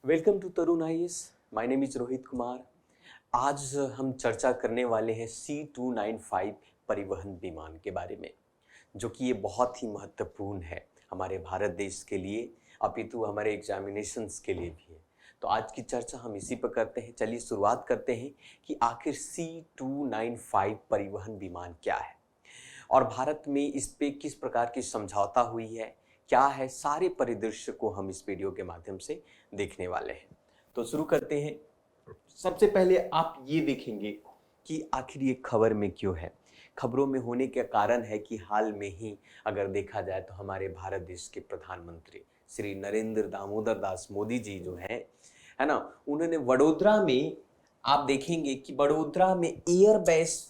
Welcome to Tarun IAS. My name is Rohit Kumar. आज हम चर्चा करने वाले हैं C295 परिवहन विमान के बारे में, जो कि ये बहुत ही महत्वपूर्ण है हमारे भारत देश के लिए, अपितु हमारे एग्जामिनेशंस के लिए भी है। तो आज की चर्चा हम इसी पर करते हैं। चलिए शुरुआत करते हैं कि आखिर C295 परिवहन विमान क्या है और भारत में इस पे किस प्रकार की समझौता हुई है, क्या है, सारे परिदृश्य को हम इस वीडियो के माध्यम से देखने वाले हैं। तो शुरू करते हैं। सबसे पहले आप ये देखेंगे कि आखिर ये खबर में क्यों है। खबरों में होने के कारण है कि हाल में ही अगर देखा जाए तो हमारे भारत देश के प्रधानमंत्री श्री नरेंद्र दामोदर दास मोदी जी जो है ना, उन्होंने वडोदरा में, आप देखेंगे कि वडोदरा में airbase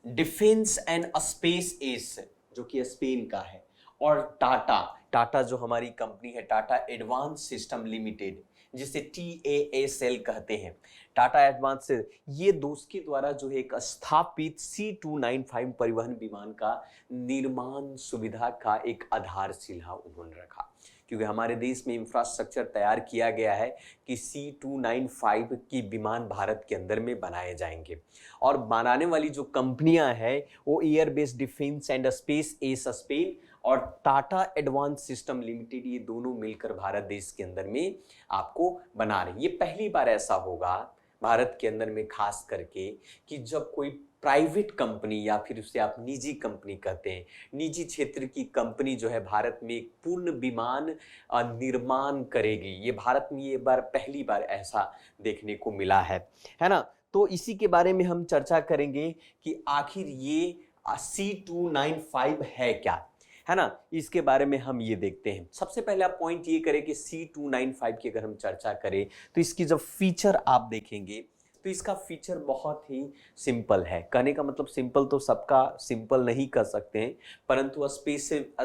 defence and space S, जो कि स्पेन का है, और टाटा जो हमारी कंपनी है, टाटा एडवांस सिस्टम लिमिटेड, जिसे TASL कहते हैं, टाटा एडवांस, ये दोस्त के द्वारा जो है एक स्थापित C295 परिवहन विमान का निर्माण सुविधा का एक आधारशिला उन्होंने रखा। क्योंकि हमारे देश में इंफ्रास्ट्रक्चर तैयार किया गया है कि C295 की विमान भारत के अंदर में बनाए जाएंगे, और बनाने वाली जो कंपनियां हैं वो airbase defence and space S Spain और टाटा एडवांस सिस्टम लिमिटेड, ये दोनों मिलकर भारत देश के अंदर में आपको बना रहे हैं। ये पहली बार ऐसा होगा भारत के अंदर में खास करके कि जब कोई प्राइवेट कंपनी, या फिर उसे आप निजी कंपनी कहते हैं, निजी क्षेत्र की कंपनी जो है भारत में एक पूर्ण विमान निर्माण करेगी। ये भारत में ये पहली बार ऐसा देखने को मिला है ना। तो इसी के बारे में हम चर्चा करेंगे कि आखिर ये C295 है क्या, है ना। इसके बारे में हम ये देखते हैं। सबसे पहले आप पॉइंट ये करें कि C295 की अगर हम चर्चा करें तो इसकी जब फीचर आप देखेंगे तो इसका फीचर बहुत ही सिंपल है। कहने का मतलब सिंपल तो सबका सिंपल नहीं कर सकते हैं, परंतु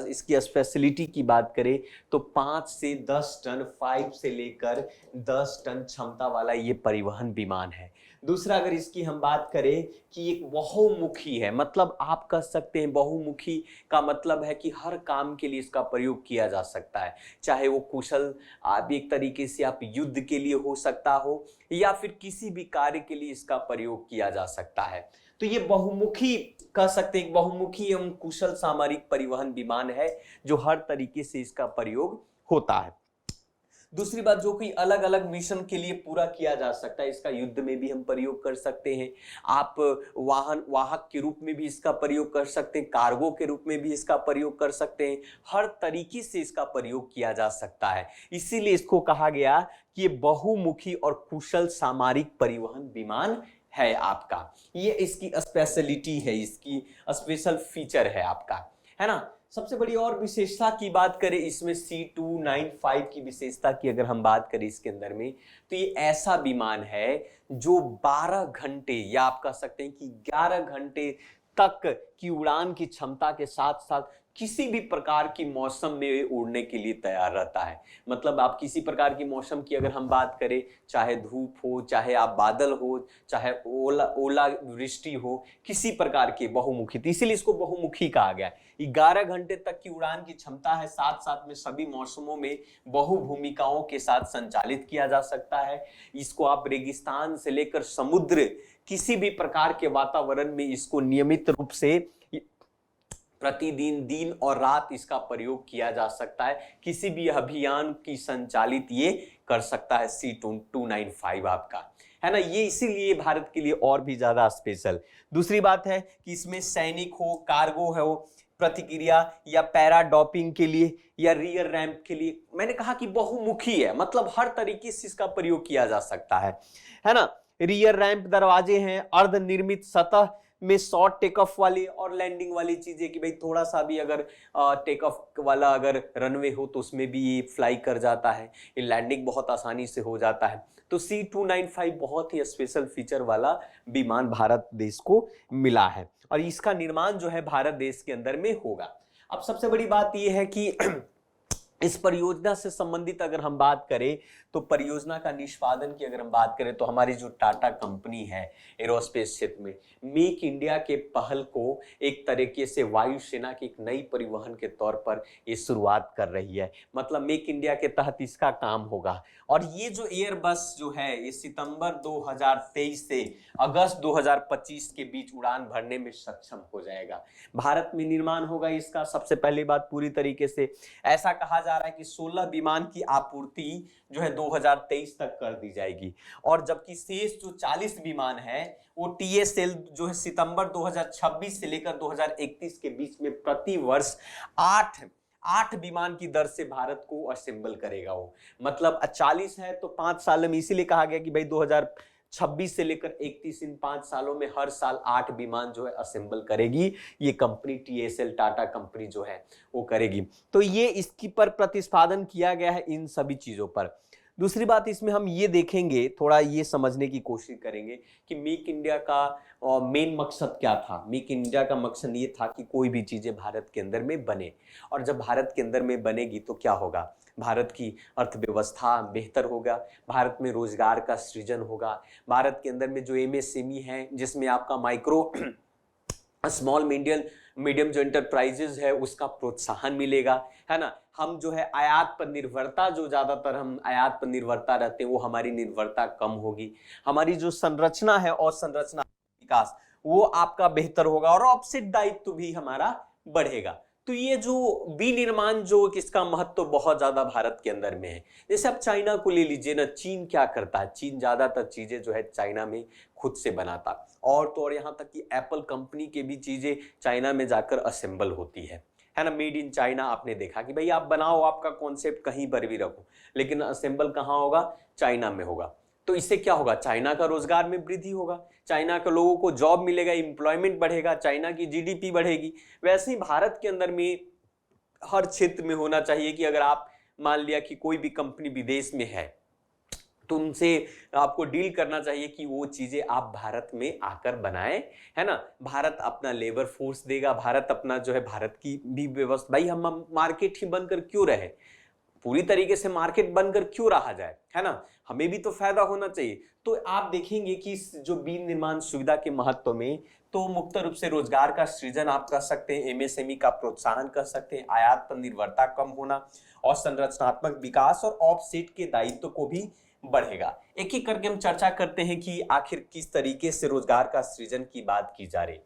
इसकी स्पेशलिटी की बात करें तो 5 से 10 टन, 5 से लेकर 10 टन क्षमता वाला ये परिवहन विमान है। दूसरा, अगर इसकी हम बात करें कि एक बहुमुखी है, मतलब आप कह सकते हैं बहुमुखी का मतलब है कि हर काम के लिए इसका प्रयोग किया जा सकता है, चाहे वो कुशल, आप एक तरीके से आप युद्ध के लिए हो सकता हो, या फिर किसी भी कार्य के लिए इसका प्रयोग किया जा सकता है। तो ये बहुमुखी कह सकते हैं, बहुमुखी एवं कुशल सामरिक परिवहन विमान है जो हर तरीके से इसका प्रयोग होता है। दूसरी बात, जो कि अलग अलग मिशन के लिए पूरा किया जा सकता है, इसका युद्ध में भी हम प्रयोग कर सकते हैं, आप वाहक के रूप में भी इसका प्रयोग कर सकते हैं, कार्गो के रूप में भी इसका प्रयोग कर सकते हैं, हर तरीके से इसका प्रयोग किया जा सकता है। इसीलिए इसको कहा गया कि ये बहुमुखी और कुशल सामरिक परिवहन विमान है आपका। ये इसकी स्पेशलिटी है, इसकी स्पेशल फीचर है आपका, है ना। सबसे बड़ी और विशेषता की बात करें इसमें, C295 की विशेषता की अगर हम बात करें इसके अंदर में, तो ये ऐसा विमान है जो 12 घंटे, या आप कह सकते हैं कि 11 घंटे तक की उड़ान की क्षमता के साथ साथ किसी भी प्रकार की मौसम में उड़ने के लिए तैयार रहता है। मतलब आप किसी प्रकार की मौसम की अगर हम बात करें, चाहे धूप हो, चाहे आप बादल हो, चाहे ओला वृष्टि हो, किसी प्रकार के बहुमुखी, तो इसीलिए इसको बहुमुखी कहा गया है। 11 घंटे तक की उड़ान की क्षमता है, साथ साथ में सभी मौसमों में बहुभूमिकाओं के साथ संचालित किया जा सकता है। इसको आप रेगिस्तान से लेकर समुद्र, किसी भी प्रकार के वातावरण में इसको नियमित रूप से प्रतिदिन दिन और रात इसका प्रयोग किया जा सकता है। किसी भी अभियान की संचालित ये कर सकता है C295 आपका, है ना। ये इसीलिए भारत के लिए और भी ज्यादा स्पेशल। दूसरी बात है कि इसमें सैनिक हो, कार्गो हो, प्रतिक्रिया या पैराडॉपिंग के लिए या रियर रैंप के लिए, मैंने कहा कि बहुमुखी है, मतलब हर तरीके से इसका प्रयोग किया जा सकता है ना। रियर रैंप दरवाजे हैं, अर्ध निर्मित सतह में शॉर्ट टेक ऑफ वाली और लैंडिंग वाली चीजें, कि भाई थोड़ा सा भी अगर टेक ऑफ वाला अगर रनवे हो तो उसमें भी ये फ्लाई कर जाता है, ये लैंडिंग बहुत आसानी से हो जाता है। तो C295 बहुत ही स्पेशल फीचर वाला विमान भारत देश को मिला है, और इसका निर्माण जो है भारत देश के अंदर में होगा। अब सबसे बड़ी बात यह है कि इस परियोजना से संबंधित अगर हम बात करें तो परियोजना का निष्पादन की अगर हम बात करें तो हमारी जो टाटा कंपनी है एरोस्पेस क्षेत्र में मेक इंडिया के पहल को एक तरीके से वायुसेना की एक नई परिवहन के तौर पर ये शुरुआत कर रही है। मतलब मेक इंडिया के तहत इसका काम होगा और ये जो एयरबस जो है ये सितंबर 2023 से अगस्त 2025 के बीच उड़ान भरने में सक्षम हो जाएगा। भारत में निर्माण होगा इसका। सबसे पहली बात पूरी तरीके से ऐसा कहा जा रहा है कि 16 विमान की आपूर्ति जो है 2023 तक कर दी जाएगी और जबकि शेष जो 40 विमान है वो टीएसएल जो है सितंबर 2026 से लेकर 2031 के बीच में प्रति वर्ष 8 विमान की दर से भारत को असेंबल करेगा। वो मतलब 40 है तो 5 साल में, इसीलिए कहा गया कि भाई 2026 से लेकर 31 इन 5 सालों में हर साल 8 विमान जो है असेंबल करेगी ये कंपनी टीएसएल टाटा कंपनी जो है वो करेगी। तो ये इसकी पर प्रतिस्पादन किया गया है इन सभी चीजों पर। दूसरी बात इसमें हम ये देखेंगे, थोड़ा ये समझने की कोशिश करेंगे कि मेक इंडिया का मेन मकसद क्या था। मेक इंडिया का मकसद ये था कि कोई भी चीजें भारत के अंदर में बने और जब भारत के अंदर में बनेगी तो क्या होगा, भारत की अर्थव्यवस्था बेहतर होगा, भारत में रोजगार का सृजन होगा, भारत के अंदर में जो एमएसएमई है जिसमें आपका माइक्रो स्मॉल मीडियम जो एंटरप्राइजेज है उसका प्रोत्साहन मिलेगा, है ना। हम जो है आयात पर निर्भरता, जो ज्यादातर हम आयात पर निर्भरता रहते हैं वो हमारी निर्भरता कम होगी, हमारी जो संरचना है और संरचना विकास वो आपका बेहतर होगा और ऑफसेट दायित्व भी हमारा बढ़ेगा। तो ये जो विनिर्माण जो इसका महत्व बहुत ज्यादा भारत के अंदर में है। जैसे आप चाइना को ले लीजिए ना, चीन क्या करता है, चीन ज्यादातर चीजें जो है चाइना में खुद से बनाता और तो और यहाँ तक कि एप्पल कंपनी के भी चीजें चाइना में जाकर असेंबल होती है ना। मेड इन चाइना आपने देखा कि भाई आप बनाओ, आपका कॉन्सेप्ट कहीं पर भी रखो लेकिन असेंबल कहाँ होगा, चाइना में होगा। तो इससे क्या होगा, चाइना का रोजगार में वृद्धि होगा, चाइना के लोगों को जॉब मिलेगा, एम्प्लॉयमेंट बढ़ेगा, चाइना की जीडीपी बढ़ेगी। वैसे ही भारत के अंदर में हर क्षेत्र में होना चाहिए कि अगर आप मान लिया कि कोई भी कंपनी विदेश में है तो उनसे आपको डील करना चाहिए कि वो चीजें आप भारत में आकर बनाएं, है ना। भारत अपना लेबर फोर्स देगा, भारत अपना जो है भारत की भी व्यवस्था, भाई हम मार्केट ही बनकर क्यों रहे, पूरी तरीके से मार्केट बनकर क्यों रहा जाए, है ना, हमें भी तो फायदा होना चाहिए। तो आप देखेंगे कि जो विनिर्माण सुविधा के महत्व में तो मुक्त रूप से रोजगार का सृजन आप कर सकते हैं, एमएसएमई का प्रोत्साहन कर सकते हैं, आयात पर निर्भरता कम होना और संरचनात्मक विकास और ऑफसेट के दायित्व को भी बढ़ेगा। एक एक करके हम चर्चा करते हैं कि आखिर किस तरीके से रोजगार का सृजन की बात की जा रही।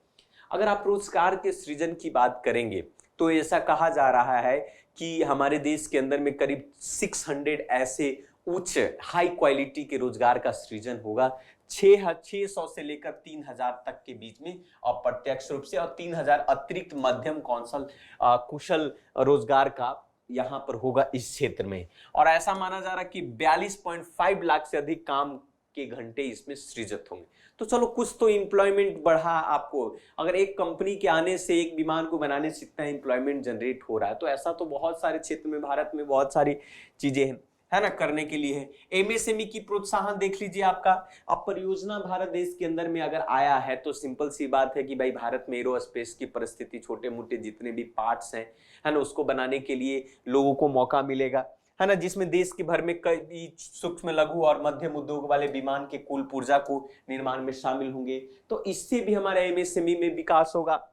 अगर आप रोजगार के सृजन की बात करेंगे तो ऐसा कहा जा रहा है कि हमारे देश के अंदर में करीब 600 ऐसे उच्च हाई क्वालिटी के रोजगार का सृजन होगा, 600 से लेकर 3000 तक के बीच में अप्रत्यक्ष रूप से और 3000 अतिरिक्त मध्यम कौशल कुशल रोजगार का यहां पर होगा इस क्षेत्र में। और ऐसा माना जा रहा है कि 42.5 लाख से अधिक काम के घंटे इसमें सृजित होंगे। तो चलो कुछ तो एम्प्लॉयमेंट बढ़ा आपको, अगर एक कंपनी के आने से एक विमान को बनाने से इतना एम्प्लॉयमेंट जनरेट हो रहा है तो ऐसा तो बहुत सारे क्षेत्र में भारत में बहुत सारी चीजें हैं, है ना, करने के लिए है। एमएसएमई की प्रोत्साहन देख लीजिए आपका, अब परियोजना भारत देश के अंदर में अगर आया है तो सिंपल सी बात है कि भाई भारत में एरोस्पेस की परिस्थिति, छोटे मोटे जितने भी पार्ट्स हैं, है ना, उसको बनाने के लिए लोगों को मौका मिलेगा, है ना, जिसमें देश के भर में कई सूक्ष्म लघु और मध्यम उद्योग वाले विमान के कुल पूर्जा को निर्माण में शामिल होंगे। तो इससे भी हमारा एमएसएमई में विकास होगा।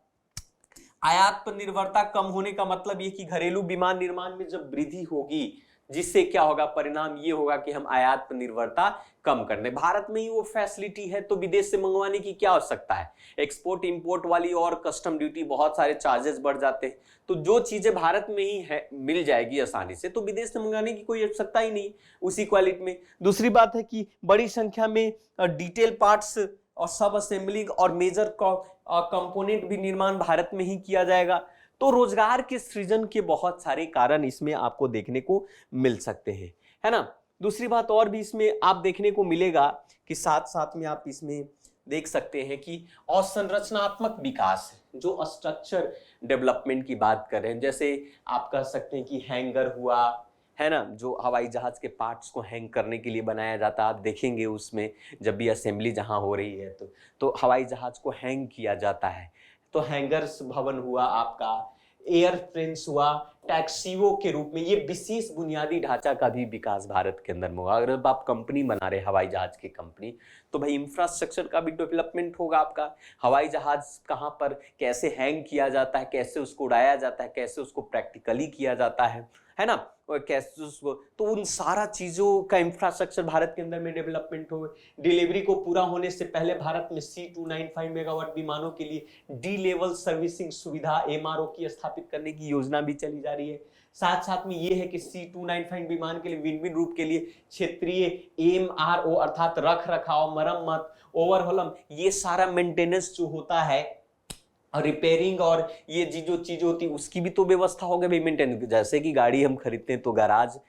आयात पर निर्भरता कम होने का मतलब ये कि घरेलू विमान निर्माण में जब वृद्धि होगी जिससे क्या होगा, परिणाम ये होगा कि हम आयात पर निर्भरता कम कर दें। भारत में ही वो फैसिलिटी है तो विदेश से मंगवाने की क्या आवश्यकता है। एक्सपोर्ट इंपोर्ट वाली और कस्टम ड्यूटी बहुत सारे चार्जेस बढ़ जाते हैं, तो जो चीजें भारत में ही है मिल जाएगी आसानी से, तो विदेश से मंगाने की कोई आवश्यकता ही नहीं उसी क्वालिटी में। दूसरी बात है कि बड़ी संख्या में डिटेल पार्ट्स और सब असेंबलिंग और मेजर कंपोनेंट भी निर्माण भारत में ही किया जाएगा। तो रोजगार के सृजन के बहुत सारे कारण इसमें आपको देखने को मिल सकते हैं, है ना। दूसरी बात और भी इसमें आप देखने को मिलेगा कि साथ साथ में आप इसमें देख सकते हैं कि अवसंरचनात्मक विकास, जो स्ट्रक्चर डेवलपमेंट की बात कर रहे हैं, जैसे आप कह सकते हैं कि हैंगर हुआ, है ना, जो हवाई जहाज के पार्ट्स को हैंग करने के लिए बनाया जाता है। आप देखेंगे उसमें जब भी असेंबली जहां हो रही है तो हवाई जहाज को हैंग किया जाता है, तो हैंगर्स भवन हुआ आपका, एयर फ्रेम्स हुआ, टैक्सीओ के रूप में ये विशेष बुनियादी ढांचा का भी विकास भारत के अंदर में होगा। अगर अब आप कंपनी बना रहे हवाई जहाज की कंपनी, तो भाई इंफ्रास्ट्रक्चर का भी डेवलपमेंट होगा आपका। हवाई जहाज कहाँ पर कैसे हैंग किया जाता है, कैसे उसको उड़ाया जाता है, कैसे उसको प्रैक्टिकली किया जाता है ना, और कैसे उसको, तो उन सारा चीजों का इंफ्रास्ट्रक्चर भारत के अंदर में डेवलपमेंट हो। डिलीवरी को पूरा होने से पहले भारत में C295 मेगावाट विमानों के लिए डी लेवल सर्विसिंग सुविधा MRO की स्थापित करने की योजना भी चली जा रही है। साथ साथ में ये है कि C295 विमान के लिए विन विन रूप के लिए क्षेत्रीय MRO अर्थात रख रखाव, मरम्मत, ओवरहॉल, ये सारा मेंटेनेंस जो होता है और रिपेयरिंग और ये जो चीज होती है उसकी भी तो व्यवस्था हो गई मेंटेन। जैसे कि गाड़ी हम खरीदते हैं तो गैराज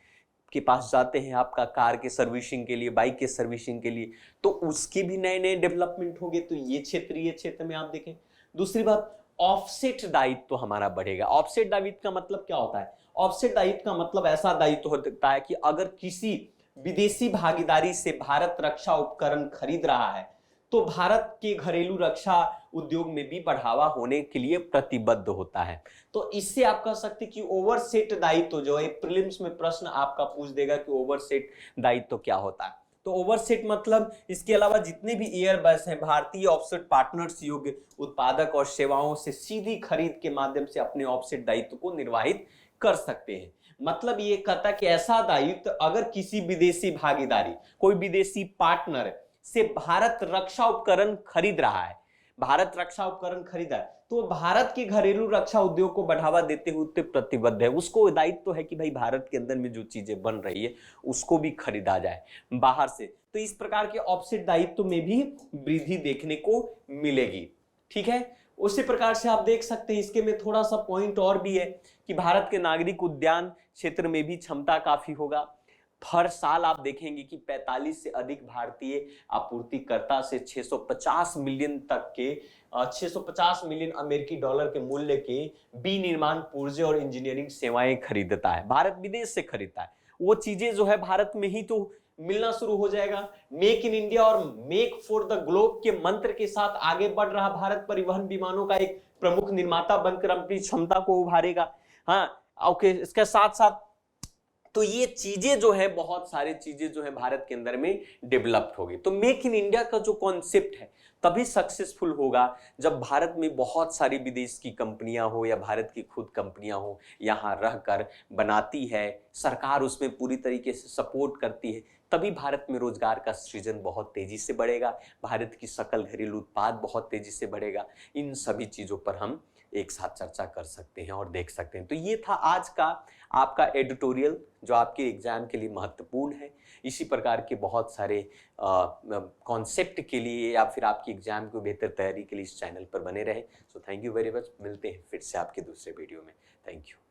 के पास जाते हैं आपका कार के सर्विसिंग के लिए, बाइक के सर्विसिंग के लिए, तो उसके भी नए नए डेवलपमेंट हो गए। तो ये क्षेत्र में आप देखें। दूसरी बात, ऑफसेट दायित्व तो हमारा बढ़ेगा। ऑफसेट दायित्व का मतलब क्या होता है? ऑफसेट दायित्व का मतलब ऐसा दायित्व होता है कि अगर किसी विदेशी भागीदारी से भारत रक्षा उपकरण खरीद रहा है तो भारत के घरेलू रक्षा उद्योग में भी बढ़ावा होने के लिए प्रतिबद्ध होता है। तो इससे आप कह सकते कि ओवरसेट दायित्व जो है, प्रीलिम्स में प्रश्न आपका पूछ देगा कि ओवरसेट दायित्व क्या होता है। तो ओवरसेट मतलब इसके अलावा जितने भी एयरबस हैं, भारतीय ऑफसेट पार्टनर्स योग्य उत्पादक और सेवाओं से सीधी खरीद के माध्यम से अपने ऑफसेट दायित्व को निर्वाहित कर सकते हैं। मतलब ये कहता कि ऐसा दायित्व अगर किसी विदेशी भागीदारी, कोई विदेशी पार्टनर से भारत रक्षा उपकरण खरीद रहा है, भारत रक्षा उपकरण खरीदा है, तो भारत के घरेलू रक्षा उद्योग को बढ़ावा देते हुए प्रतिबद्ध है। उसको दायित्व तो है कि भाई भारत के अंदर में जो चीजें बन रही है उसको भी खरीदा जाए बाहर से। तो इस प्रकार के ऑफसेट दायित्व में भी वृद्धि देखने को मिलेगी। ठीक है, उसी प्रकार से आप देख सकते हैं इसके में थोड़ा सा पॉइंट और भी है कि भारत के नागरिक उद्यान क्षेत्र में भी क्षमता काफी होगा। हर साल आप देखेंगे कि 45 से अधिक भारतीय आपूर्तिकर्ता से 650 मिलियन तक के 650 मिलियन अमेरिकी डॉलर के मूल्य के विनिर्माण पुर्जे और इंजीनियरिंग सेवाएं खरीदता है। भारत विदेश से खरीदता है, वो चीजें जो है भारत में ही तो मिलना शुरू हो जाएगा। मेक इन इंडिया और मेक फॉर द ग्लोब के मंत्र के साथ आगे बढ़ रहा भारत परिवहन विमानों का एक प्रमुख निर्माता बनकर अपनी क्षमता को उभारेगा। हाँ ओके, इसके साथ साथ तो ये चीजें जो है, बहुत सारी चीजें जो है भारत के अंदर में डेवलप्ड होगी। तो मेक इन इंडिया का जो कॉन्सेप्ट है तभी सक्सेसफुल होगा जब भारत में बहुत सारी विदेश की कंपनियां हो या भारत की खुद कंपनियां हो, यहाँ रहकर बनाती है, सरकार उसमें पूरी तरीके से सपोर्ट करती है, तभी भारत में रोजगार का सृजन बहुत तेजी से बढ़ेगा, भारत की सकल घरेलू उत्पाद बहुत तेजी से बढ़ेगा। इन सभी चीजों पर हम एक साथ चर्चा कर सकते हैं और देख सकते हैं। तो ये था आज का आपका एडिटोरियल जो आपके एग्जाम के लिए महत्वपूर्ण है। इसी प्रकार के बहुत सारे कॉन्सेप्ट के लिए या फिर आपकी एग्जाम को बेहतर तैयारी के लिए इस चैनल पर बने रहे। So thank you very much. मिलते हैं फिर से आपके दूसरे वीडियो में। Thank you.